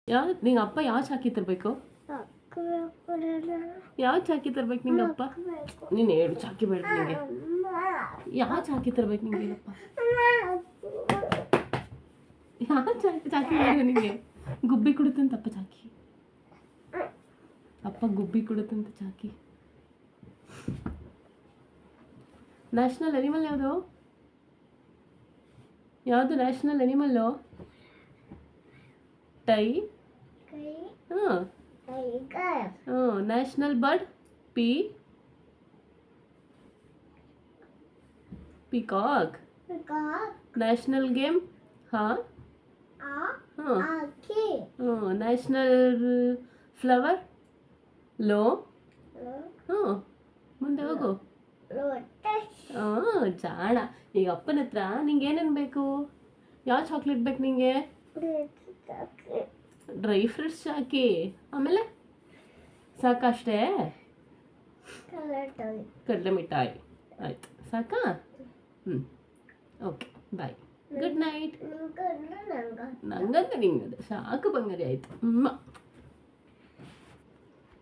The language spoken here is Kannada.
ನಿಂಗೆ ಅಪ್ಪ ಯಾವ ಚಾಕಿ ತರಬೇಕು? ಯಾವ ಚಾಕಿ ತರ್ಬೇಕು ನಿಂಗೆ ಅಪ್ಪ? ನೀನು ಹೇಳು, ಚಾಕಿ ಬೇಡ ನಿಂಗೆ. ಯಾವ ಚಾಕಿ ತರ್ಬೇಕು ನಿಂಗೆ ಹೇಳಪ್ಪ? ಯಾವ ಚಾಕಿ ಬೇಡ ನಿಂಗೆ? ಗುಬ್ಬಿ ಕೊಡುತ್ತಂತಪ್ಪ ಚಾಕಿ. ಅಪ್ಪ ಗುಬ್ಬಿ ಕೊಡುತ್ತಂತ ಚಾಕಿ. ನ್ಯಾಷನಲ್ ಅನಿಮಲ್ ಯಾವುದು? ಯಾವುದು ನ್ಯಾಷನಲ್ ಅನಿಮಲ್ಲು? ಟೈ. ಹಾಂ. National bird? Peacock. National game? ಹಾಂ. National flower? ಲೋ. ಹ್ಞೂ, ಮುಂದೆ ಹೋಗು. ಜಾಣ. ಈಗ ಅಪ್ಪನ ಹತ್ರ ನಿಂಗೆ ಏನೇನು ಬೇಕು? ಯಾವ ಚಾಕ್ಲೇಟ್ ಬೇಕು ನಿಂಗೆ? ಡ್ರೈ ಫ್ರೂಟ್ಸ್ ಚಾಕಿ. ಆಮೇಲೆ ಸಾಕಷ್ಟೇ? ಕಡಲೆ ಮಿಠಾಯಿ. ಆಯ್ತು, ಸಾಕಾ? ಓಕೆ, ಬಾಯ್, ಗುಡ್ ನೈಟ್. ನಂಗಂತ ನಿಂಗದು ಸಾಕು ಬಂಗಾರಿ. ಆಯಿತು.